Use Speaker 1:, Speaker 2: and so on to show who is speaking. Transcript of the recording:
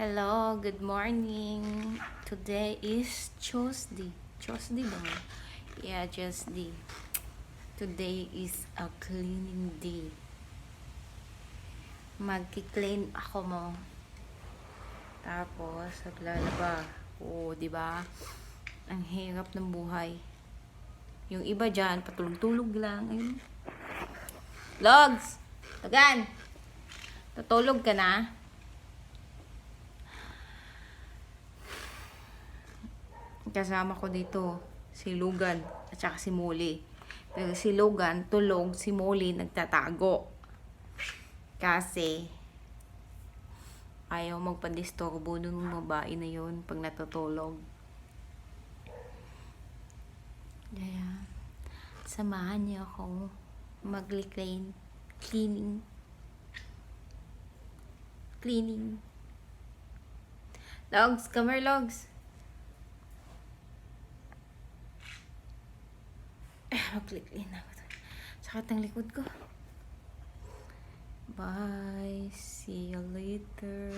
Speaker 1: Hello, good morning. Today is Tuesday. Tuesday ba? Yeah, Tuesday. Today is a cleaning day. Magki-clean ako mo. Tapos, naglalaba. Oo, di ba? Ang hirap ng buhay. Yung iba dyan, patulog-tulog lang. Ayun. Logs! Tagan! Tutulog ka na? Kasama ko dito si Logan at saka si Molly. Pero si Logan tulog, si Molly nagtatago. Kasi ayaw magpadisturbo ng babae na yon pag natutulog. Kaya samahan niyo ako mag-clean. Cleaning. Logs, come here, Logs. Mag-clean na ako. Sakit ang likod ko. Bye. See you later.